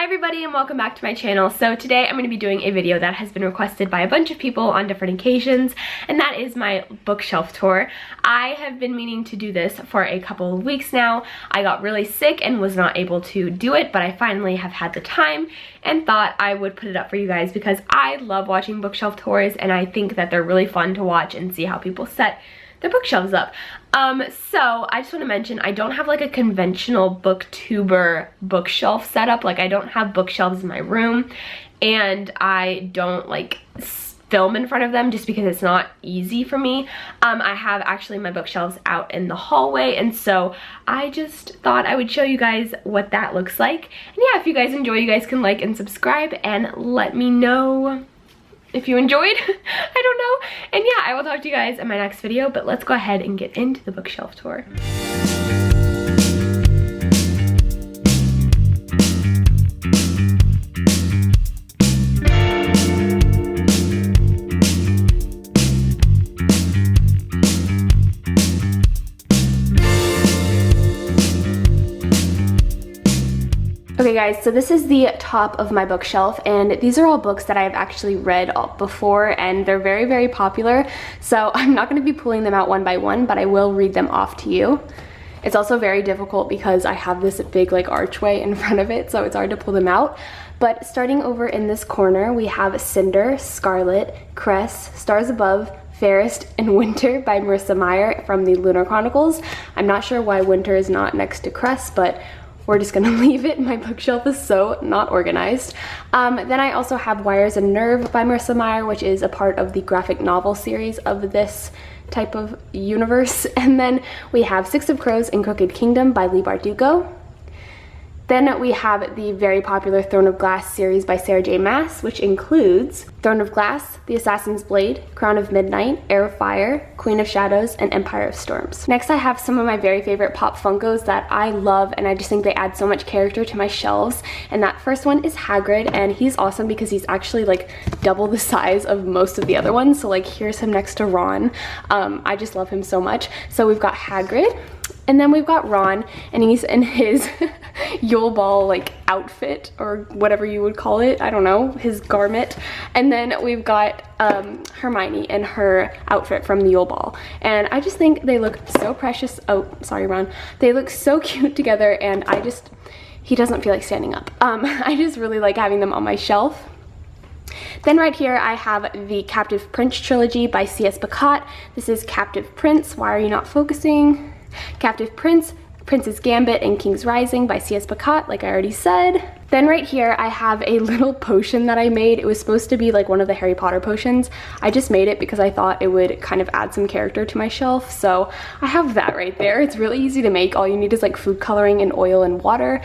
Hi everybody and welcome back to my channel. So today I'm going to be doing a video that has been requested by a bunch of people on different occasions, and that is my bookshelf tour. I have been meaning to do this for a couple of weeks now. I got really sick and was not able to do it, but I finally have had the time and thought I would put it up for you guys because I love watching bookshelf tours and I think that they're really fun to watch and see how people set their bookshelves up. So I just want to mention I don't have like a conventional booktuber bookshelf setup. Like I don't have bookshelves in my room and I don't like film in front of them just because it's not easy for me. I have actually my bookshelves out in the hallway, and so I just thought I would show you guys what that looks like. And yeah, if you guys enjoy, you guys can like and subscribe and let me know if you enjoyed. I don't know. And yeah, I will talk to you guys in my next video, but let's go ahead and get into the bookshelf tour. Okay guys, so this is the top of my bookshelf, and these are all books that I've actually read before, and they're very, very popular. So I'm not going to be pulling them out one by one, but I will read them off to you. It's also very difficult because I have this big like archway in front of it, so it's hard to pull them out. But starting over in this corner, we have Cinder, Scarlet, Cress, Stars Above, Fairest, and Winter by Marissa Meyer from the Lunar Chronicles. I'm not sure why Winter is not next to Cress, but we're just gonna leave it. My bookshelf is so not organized. Then I also have Wires and Nerve by Marissa Meyer, which is a part of the graphic novel series of this type of universe. And then we have Six of Crows and Crooked Kingdom by Leigh Bardugo. Then we have the very popular Throne of Glass series by Sarah J. Maas, which includes Throne of Glass, The Assassin's Blade, Crown of Midnight, Heir of Fire, Queen of Shadows, and Empire of Storms. Next, I have some of my very favorite Pop Funkos that I love, and I just think they add so much character to my shelves. And that first one is Hagrid, and he's awesome because he's actually like double the size of most of the other ones. So like here's him next to Ron. I just love him so much. So we've got Hagrid. And then we've got Ron, and he's in his Yule Ball like outfit, or whatever you would call it, I don't know, his garment. And then we've got Hermione in her outfit from the Yule Ball. And I just think they look so precious. Oh, sorry, Ron. They look so cute together, and he doesn't feel like standing up. I just really like having them on my shelf. Then right here I have the Captive Prince trilogy by C.S. Pacat. This is Captive Prince, Why Are You Not Focusing? Captive Prince, Prince's Gambit, and King's Rising by C.S. Pacat, like I already said. Then right here I have a little potion that I made. It was supposed to be like one of the Harry Potter potions. I just made it because I thought it would kind of add some character to my shelf. So I have that right there. It's really easy to make. All you need is like food coloring and oil and water.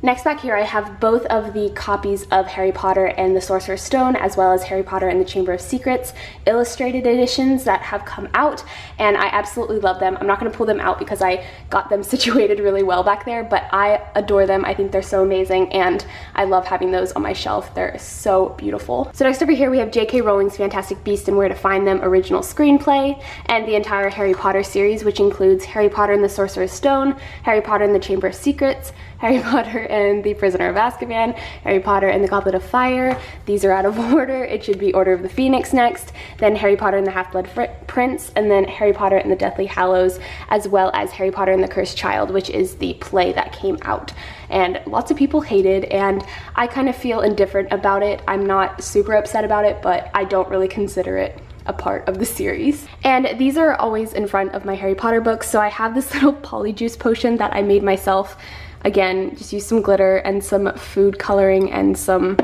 Next back here I have both of the copies of Harry Potter and the Sorcerer's Stone, as well as Harry Potter and the Chamber of Secrets illustrated editions that have come out, and I absolutely love them. I'm not going to pull them out because I got them situated really well back there, but I adore them. I think they're so amazing, and I love having those on my shelf. They're so beautiful. So next over here we have J.K. Rowling's Fantastic Beasts and Where to Find Them original screenplay, and the entire Harry Potter series, which includes Harry Potter and the Sorcerer's Stone, Harry Potter and the Chamber of Secrets, Harry Potter and the Prisoner of Azkaban, Harry Potter and the Goblet of Fire. These are out of order. It should be Order of the Phoenix next, then Harry Potter and the Half-Blood Prince, and then Harry Potter and the Deathly Hallows, as well as Harry Potter and the Cursed Child, which is the play that came out. And lots of people hated, and I kind of feel indifferent about it. I'm not super upset about it, but I don't really consider it a part of the series. And these are always in front of my Harry Potter books, so I have this little polyjuice potion that I made myself. Again, just use some glitter and some food coloring and some,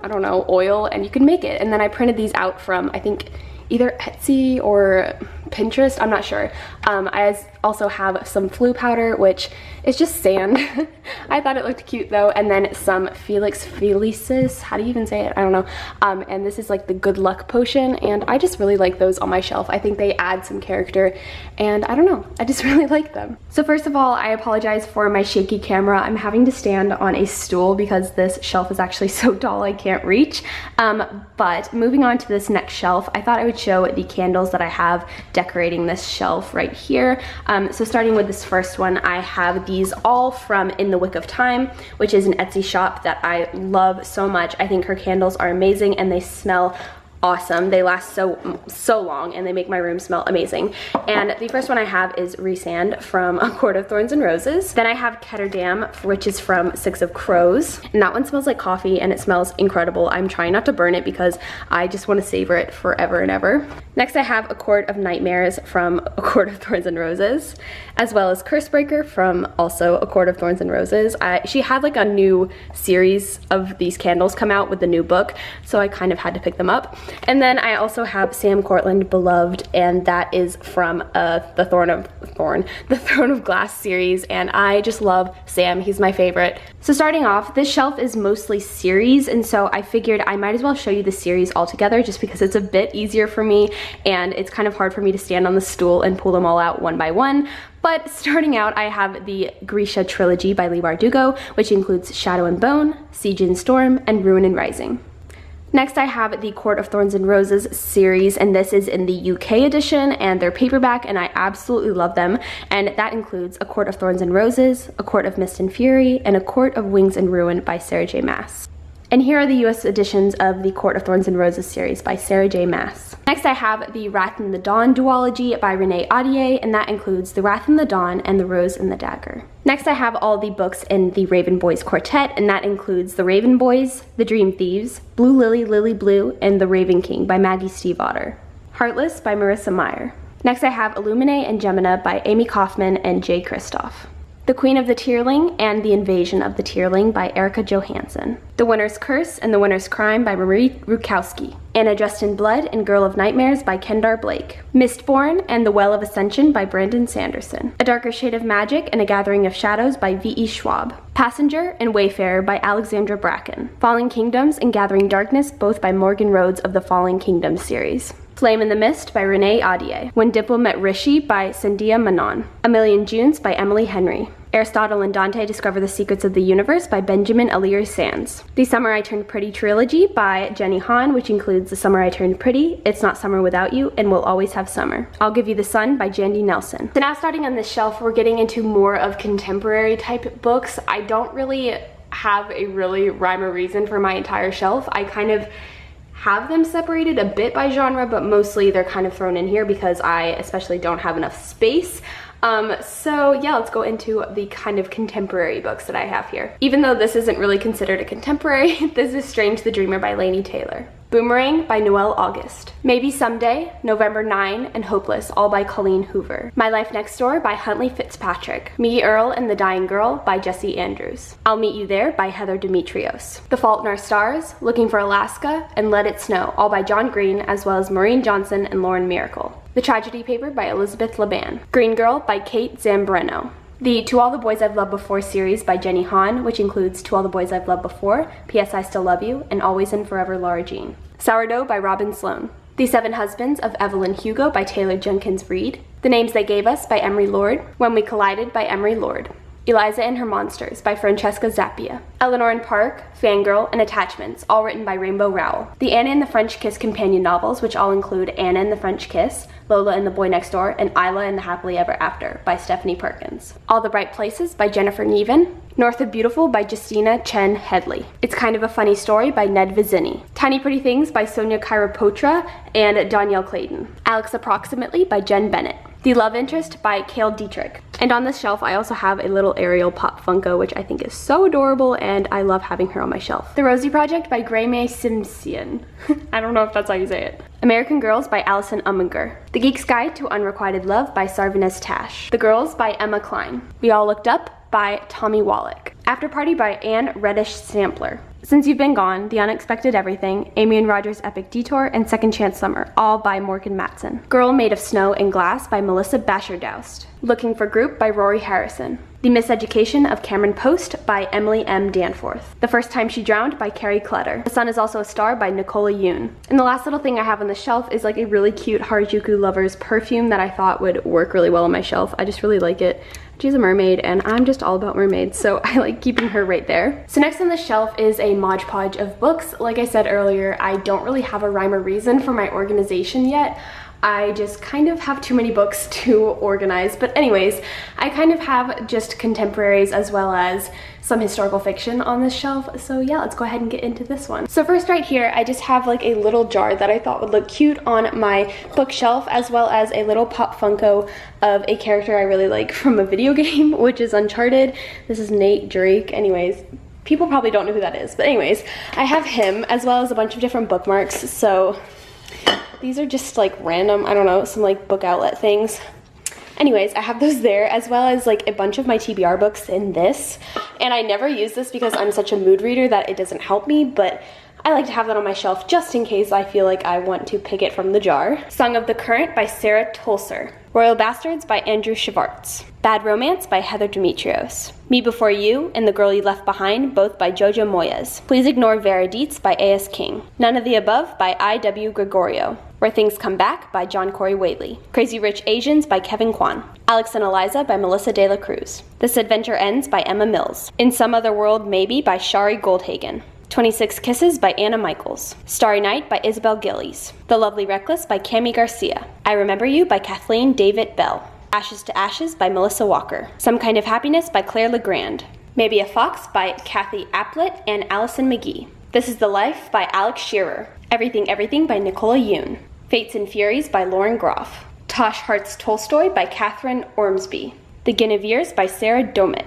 I don't know, oil, and you can make it. And then I printed these out from, I think, either Etsy or Pinterest, I'm not sure. I also have some Floo powder, which is just sand. I thought it looked cute though. And then some Felix Felicis, how do you even say it? I don't know. And this is like the good luck potion, and I just really like those on my shelf. I think they add some character, and I don't know, I just really like them. So first of all, I apologize for my shaky camera. I'm having to stand on a stool because this shelf is actually so tall I can't reach. But moving on to this next shelf, I thought I would show the candles that I have decorating this shelf right here. So starting with this first one, I have these all from In the Wick of Time, which is an Etsy shop that I love so much. I think her candles are amazing and they smell awesome. They last so long and they make my room smell amazing. And the first one I have is Resand from A Court of Thorns and Roses. Then I have Ketterdam, which is from Six of Crows, and that one smells like coffee and it smells incredible. I'm trying not to burn it because I just want to savor it forever and ever. Next I have A Court of Nightmares from A Court of Thorns and Roses, as well as Cursebreaker from also A Court of Thorns and Roses. She had like a new series of these candles come out with the new book, so I kind of had to pick them up. And then I also have Sam Cortland Beloved, and that is from the Throne of Glass series, and I just love Sam. He's my favorite. So starting off, this shelf is mostly series, and so I figured I might as well show you the series all together just because it's a bit easier for me and it's kind of hard for me to stand on the stool and pull them all out one by one. But starting out, I have the Grisha trilogy by Leigh Bardugo, which includes Shadow and Bone, Siege and Storm, and Ruin and Rising. Next I have the Court of Thorns and Roses series, and this is in the UK edition, and they're paperback, and I absolutely love them. And that includes A Court of Thorns and Roses, A Court of Mist and Fury, and A Court of Wings and Ruin by Sarah J. Maas. And here are the US editions of the Court of Thorns and Roses series by Sarah J. Maas. Next I have the Wrath and the Dawn duology by Renee Ahdieh, and that includes The Wrath and the Dawn and The Rose and the Dagger. Next I have all the books in the Raven Boys Quartet, and that includes The Raven Boys, The Dream Thieves, Blue Lily, Lily Blue, and The Raven King by Maggie Stiefvater. Heartless by Marissa Meyer. Next I have Illuminae and Gemina by Amy Kaufman and Jay Kristoff. The Queen of the Tierling and The Invasion of the Tierling by Erica Johansson. The Winter's Curse and The Winter's Crime by Marie Rukowski. Anna Dressed in Blood and Girl of Nightmares by Kendar Blake. Mistborn and The Well of Ascension by Brandon Sanderson. A Darker Shade of Magic and A Gathering of Shadows by V.E. Schwab. Passenger and Wayfarer by Alexandra Bracken. Falling Kingdoms and Gathering Darkness, both by Morgan Rhodes of the Falling Kingdoms series. Flame in the Mist by Renee Ahdieh. When Dimple Met Rishi by Sandhya Menon. A Million Junes by Emily Henry. Aristotle and Dante Discover the Secrets of the Universe by Benjamin Alir Sands. The Summer I Turned Pretty trilogy by Jenny Han, which includes The Summer I Turned Pretty, It's Not Summer Without You, and We'll Always Have Summer. I'll Give You the Sun by Jandy Nelson. So now starting on this shelf, we're getting into more of contemporary type books. I don't really have a really rhyme or reason for my entire shelf. I kind of have them separated a bit by genre, but mostly they're kind of thrown in here because I especially don't have enough space. So yeah, let's go into the kind of contemporary books that I have here. Even though this isn't really considered a contemporary, this is Strange the Dreamer by Laini Taylor. Boomerang by Noelle August. Maybe Someday, November 9, and Hopeless, all by Colleen Hoover. My Life Next Door by Huntley Fitzpatrick. Me, Earl, and the Dying Girl by Jessie Andrews. I'll Meet You There by Heather Demetrios. The Fault in Our Stars, Looking for Alaska, and Let It Snow, all by John Green, as well as Maureen Johnson and Lauren Miracle. The Tragedy Paper by Elizabeth Laban. Green Girl by Kate Zambreno. The To All the Boys I've Loved Before series by Jenny Han, which includes To All the Boys I've Loved Before, P.S. I Still Love You, and Always and Forever Laura Jean. Sourdough by Robin Sloan. The Seven Husbands of Evelyn Hugo by Taylor Jenkins Reid. The Names They Gave Us by Emery Lord. When We Collided by Emery Lord. Eliza and Her Monsters by Francesca Zappia. Eleanor and Park, Fangirl, and Attachments, all written by Rainbow Rowell. The Anna and the French Kiss companion novels, which all include Anna and the French Kiss, Lola and the Boy Next Door, and Isla and the Happily Ever After by Stephanie Perkins. All the Bright Places by Jennifer Neven. North of Beautiful by Justina Chen Headley. It's Kind of a Funny Story by Ned Vizzini. Tiny Pretty Things by Sonia Kirapotra and Danielle Clayton. Alex Approximately by Jen Bennett. The Love Interest by Cale Dietrich. And on this shelf, I also have a little Ariel Pop Funko, which I think is so adorable, and I love having her on my shelf. The Rosie Project by Graeme Simsion. I don't know if that's how you say it. American Girls by Alison Umminger. The Geek's Guide to Unrequited Love by Sarvanes Tash. The Girls by Emma Klein. We All Looked Up by Tommy Wallach. After Party by Anne Reddish Sampler. Since You've Been Gone, The Unexpected Everything, Amy and Roger's Epic Detour, and Second Chance Summer, all by Morgan Matson. Girl Made of Snow and Glass by Melissa Basherdoust. Looking for Group by Rory Harrison. The Miseducation of Cameron Post by Emily M. Danforth. The First Time She Drowned by Carrie Clutter. The Sun Is Also a Star by Nicola Yoon. And the last little thing I have on the shelf is like a really cute Harajuku Lovers perfume that I thought would work really well on my shelf. I just really like it. She's a mermaid and I'm just all about mermaids, so I like keeping her right there. So next on the shelf is a Mod Podge of books. Like I said earlier, I don't really have a rhyme or reason for my organization yet. I just kind of have too many books to organize. But anyways, I kind of have just contemporaries as well as some historical fiction on this shelf. So yeah, let's go ahead and get into this one. So first right here, I just have like a little jar that I thought would look cute on my bookshelf, as well as a little pop Funko of a character I really like from a video game, which is Uncharted. This is Nate Drake. Anyways, people probably don't know who that is, but anyways, I have him as well as a bunch of different bookmarks. So these are just like random, I don't know, some like book outlet things. Anyways, I have those there, as well as like a bunch of my TBR books in this. And I never use this because I'm such a mood reader that it doesn't help me, but I like to have that on my shelf just in case I feel like I want to pick it from the jar. Song of the Current by Sarah Tolser. Royal Bastards by Andrew Schwartz. Bad Romance by Heather Demetrios. Me Before You and The Girl You Left Behind, both by Jojo Moyes. Please Ignore Vera Dietz by A.S. King. None of the Above by I.W. Gregorio. Where Things Come Back by John Corey Whaley. Crazy Rich Asians by Kevin Kwan. Alex and Eliza by Melissa De La Cruz. This Adventure Ends by Emma Mills. In Some Other World Maybe by Shari Goldhagen. 26 Kisses by Anna Michaels. Starry Night by Isabel Gillies. The Lovely Reckless by Cami Garcia. I Remember You by Kathleen David Bell. Ashes to Ashes by Melissa Walker. Some Kind of Happiness by Claire Legrand. Maybe a Fox by Kathy Aplett and Allison McGee. This Is the Life by Alex Shearer. Everything Everything by Nicola Yoon. Fates and Furies by Lauren Groff. Tosh Hart's Tolstoy by Catherine Ormsby. The Guineveres by Sarah Domet.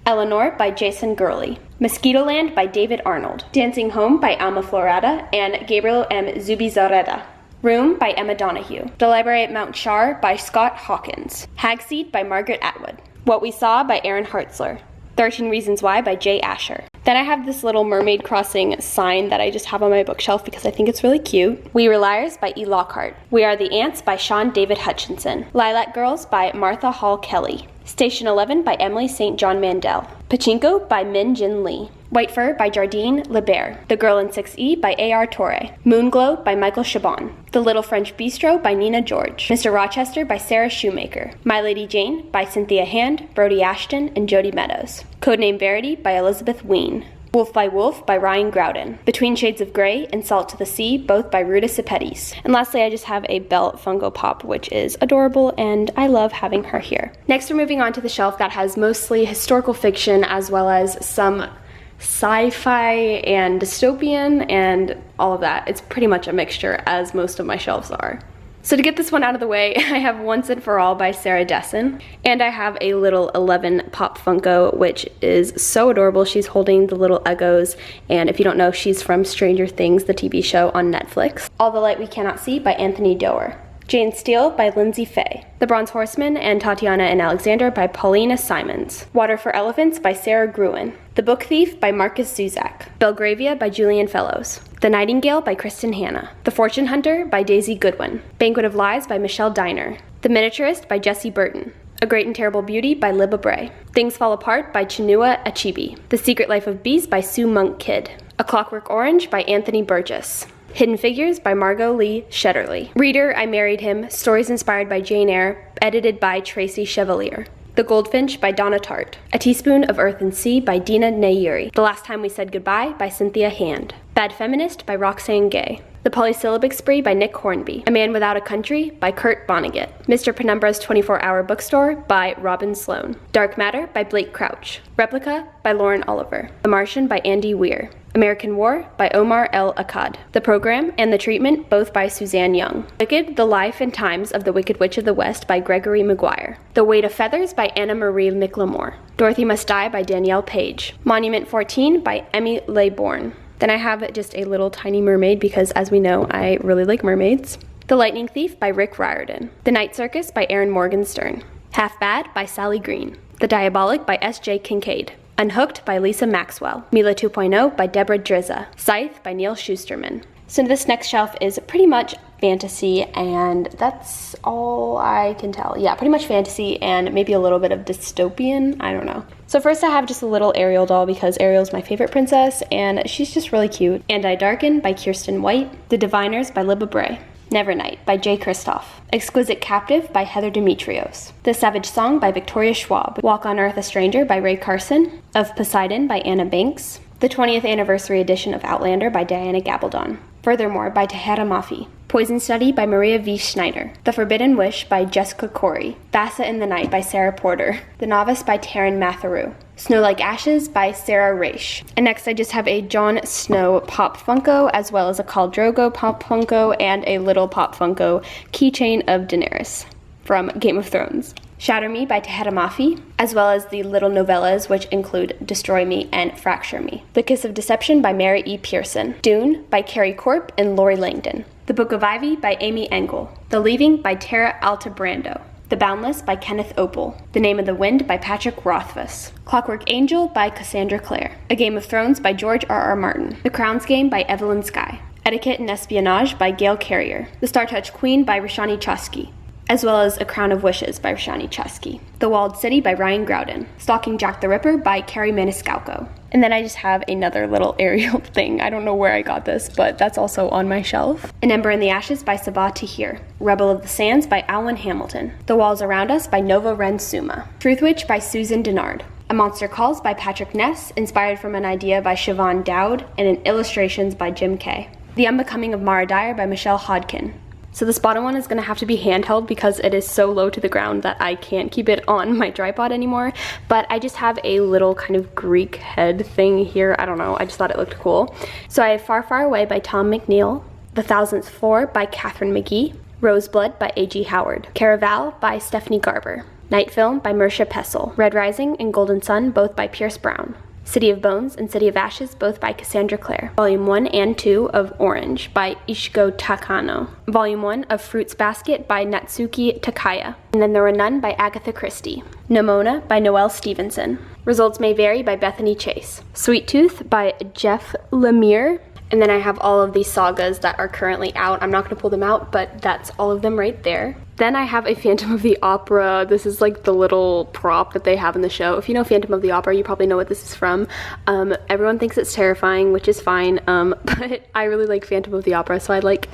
Eleanor by Jason Gurley. Mosquitoland by David Arnold. Dancing Home by Alma Florada and Gabriel M. Zubizarreta. Room by Emma Donahue. The Library at Mount Char by Scott Hawkins. Hagseed by Margaret Atwood. What We Saw by Aaron Hartzler. 13 Reasons Why by Jay Asher. Then I have this little Mermaid Crossing sign that I just have on my bookshelf because I think it's really cute. We Were Liars by E. Lockhart. We Are the Ants by Sean David Hutchinson. Lilac Girls by Martha Hall Kelly. Station 11 by Emily St. John Mandel. Pachinko by Min Jin Lee. White Fur by Jardine Lebert. The Girl in 6E by A.R. Torre. Moonglow by Michael Chabon. The Little French Bistro by Nina George. Mr. Rochester by Sarah Shoemaker. My Lady Jane by Cynthia Hand, Brody Ashton, and Jody Meadows. Codename Verity by Elizabeth Ween. Wolf by Wolf by Ryan Groudon. Between Shades of Grey and Salt to the Sea, both by Ruta Sepetys. And lastly, I just have a Belle Funko Pop, which is adorable, and I love having her here. Next, we're moving on to the shelf that has mostly historical fiction as well as some sci-fi and dystopian and all of that. It's pretty much a mixture, as most of my shelves are. So to get this one out of the way, I have Once and For All by Sarah Dessen, and I have a little 11 Pop Funko, which is so adorable. She's holding the little Eggos, and if you don't know, she's from Stranger Things, the TV show on Netflix. All the Light We Cannot See by Anthony Doerr. Jane Steele by Lindsay Fay. The Bronze Horseman and Tatiana and Alexander by Paulina Simons. Water for Elephants by Sarah Gruen. The Book Thief by Marcus Zuzak. Belgravia by Julian Fellows. The Nightingale by Kristen Hanna. The Fortune Hunter by Daisy Goodwin. Banquet of Lies by Michelle Diner. The Miniaturist by Jessie Burton. A Great and Terrible Beauty by Libba Bray. Things Fall Apart by Chinua Achebe. The Secret Life of Bees by Sue Monk Kidd. A Clockwork Orange by Anthony Burgess. Hidden Figures by Margot Lee Shetterly. Reader, I Married Him, stories inspired by Jane Eyre, edited by Tracy Chevalier. The Goldfinch by Donna Tartt. A Teaspoon of Earth and Sea by Dina Nayuri. The Last Time We Said Goodbye by Cynthia Hand. Bad Feminist by Roxane Gay. The Polysyllabic Spree by Nick Hornby. A Man Without a Country by Kurt Vonnegut. Mr. Penumbra's 24-Hour Bookstore by Robin Sloan. Dark Matter by Blake Crouch. Replica by Lauren Oliver. The Martian by Andy Weir. American War by Omar El Akkad. The Program and the Treatment, both by Suzanne Young. Wicked, The Life and Times of the Wicked Witch of the West by Gregory Maguire. The Weight of Feathers by Anna Marie Miclemore. Dorothy Must Die by Danielle Page. Monument 14 by Emmy Laybourne. Then I have just a little tiny mermaid because, as we know, I really like mermaids. The Lightning Thief by Rick Riordan. The Night Circus by Aaron Morgenstern. Half Bad by Sally Green. The Diabolic by S.J. Kincaid. Unhooked by Lisa Maxwell. Mila 2.0 by Deborah Drizza. Scythe by Neil Schusterman. So this next shelf is pretty much fantasy, and that's all I can tell. Yeah, pretty much fantasy and maybe a little bit of dystopian. I don't know. So first I have just a little Ariel doll because Ariel's my favorite princess and she's just really cute. And I Darken by Kirsten White. The Diviners by Libba Bray. Nevernight by Jay Kristoff. Exquisite Captive by Heather Demetrios. The Savage Song by Victoria Schwab. Walk on Earth a Stranger by Ray Carson. Of Poseidon by Anna Banks. The 20th Anniversary Edition of Outlander by Diana Gabaldon. Furthermore by Tahira Mafi. Poison Study by Maria V. Schneider. The Forbidden Wish by Jessica Corey. Thassa in the Night by Sarah Porter. The Novice by Taryn Matheru. Snow Like Ashes by Sarah Raish. And next I just have a Jon Snow Pop Funko, as well as a Khal Drogo Pop Funko, and a little Pop Funko keychain of Daenerys from Game of Thrones. Shatter Me by Tahira Mafi, as well as the little novellas, which include Destroy Me and Fracture Me. The Kiss of Deception by Mary E. Pearson. Dune by Carrie Corp and Lori Langdon. The Book of Ivy by Amy Engel. The Leaving by Tara Altabrando. The Boundless by Kenneth Opel. The Name of the Wind by Patrick Rothfuss. Clockwork Angel by Cassandra Clare. A Game of Thrones by George R.R. Martin. The Crown's Game by Evelyn Skye. Etiquette and Espionage by Gail Carrier. The Star Touch Queen by Rashani Chusky, as well as A Crown of Wishes by Rashani Chusky. The Walled City by Ryan Groudon. Stalking Jack the Ripper by Carrie Maniscalco. And then I just have another little Ariel thing. I don't know where I got this, but that's also on my shelf. An Ember in the Ashes by Sabah Tahir. Rebel of the Sands by Alwyn Hamilton. The Walls Around Us by Nova Ren Suma. Truth Witch by Susan Denard. A Monster Calls by Patrick Ness, inspired from an idea by Siobhan Dowd, and in illustrations by Jim Kay. The Unbecoming of Mara Dyer by Michelle Hodkin. So this bottom one is going to have to be handheld because it is so low to the ground that I can't keep it on my tripod anymore. But I just have a little kind of Greek head thing here. I don't know. I just thought it looked cool. So I have Far, Far Away by Tom McNeil. The Thousandth Floor by Catherine McGee. Roseblood by A.G. Howard. Caraval by Stephanie Garber. Night Film by Mersha Pessel. Red Rising and Golden Sun, both by Pierce Brown. City of Bones and City of Ashes, both by Cassandra Clare. Volume 1 and 2 of Orange by Ishiko Takano. Volume 1 of Fruits Basket by Natsuki Takaya. And then There Were None by Agatha Christie. Nomona by Noelle Stevenson. Results May Vary by Bethany Chase. Sweet Tooth by Jeff Lemire. And then I have all of these sagas that are currently out. I'm not going to pull them out, but that's all of them right there. Then I have a Phantom of the Opera. This is like the little prop that they have in the show. If you know Phantom of the Opera, you probably know what this is from. Everyone thinks it's terrifying, which is fine, but I really like Phantom of the Opera, so I like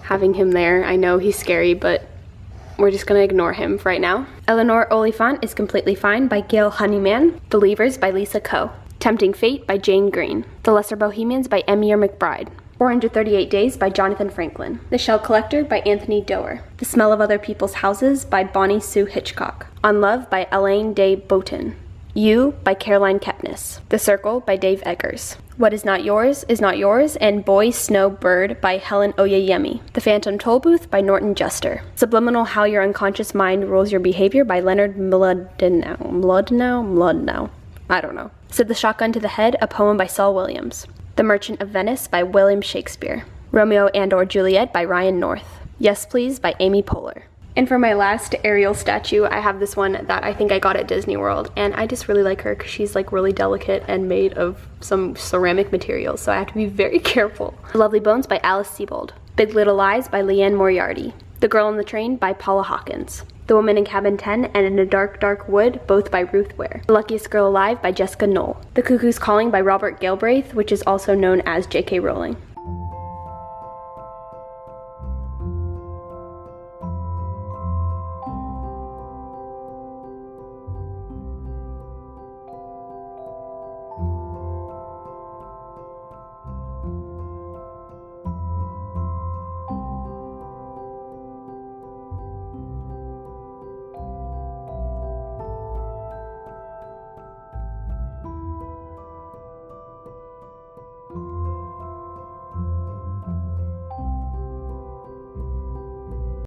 having him there. I know he's scary, but we're just gonna ignore him for right now. Eleanor Oliphant is Completely Fine by Gail Honeyman. Believers by Lisa Coe. Tempting Fate by Jane Green. The Lesser Bohemians by Emir McBride. 438 Days by Jonathan Franklin. The Shell Collector by Anthony Doerr. The Smell of Other People's Houses by Bonnie Sue Hitchcock. On Love by Elaine Day Boaton. You by Caroline Kepnes. The Circle by Dave Eggers. What Is Not Yours, and Boy, Snow, Bird by Helen Oyeyemi. The Phantom Tollbooth by Norton Juster. Subliminal How Your Unconscious Mind Rules Your Behavior by Leonard Mlodinow. I don't know. Said the Shotgun to the Head, a poem by Saul Williams. The Merchant of Venice by William Shakespeare. Romeo and/or Juliet by Ryan North. Yes Please by Amy Poehler. And for my last Ariel statue, I have this one that I think I got at Disney World, and I just really like her because she's like really delicate and made of some ceramic materials, so I have to be very careful. Lovely Bones by Alice Sebold. Big Little Lies by Leanne Moriarty. The Girl on the Train by Paula Hawkins. The Woman in Cabin 10 and In a Dark, Dark Wood, both by Ruth Ware. The Luckiest Girl Alive by Jessica Knoll. The Cuckoo's Calling by Robert Galbraith, which is also known as J.K. Rowling.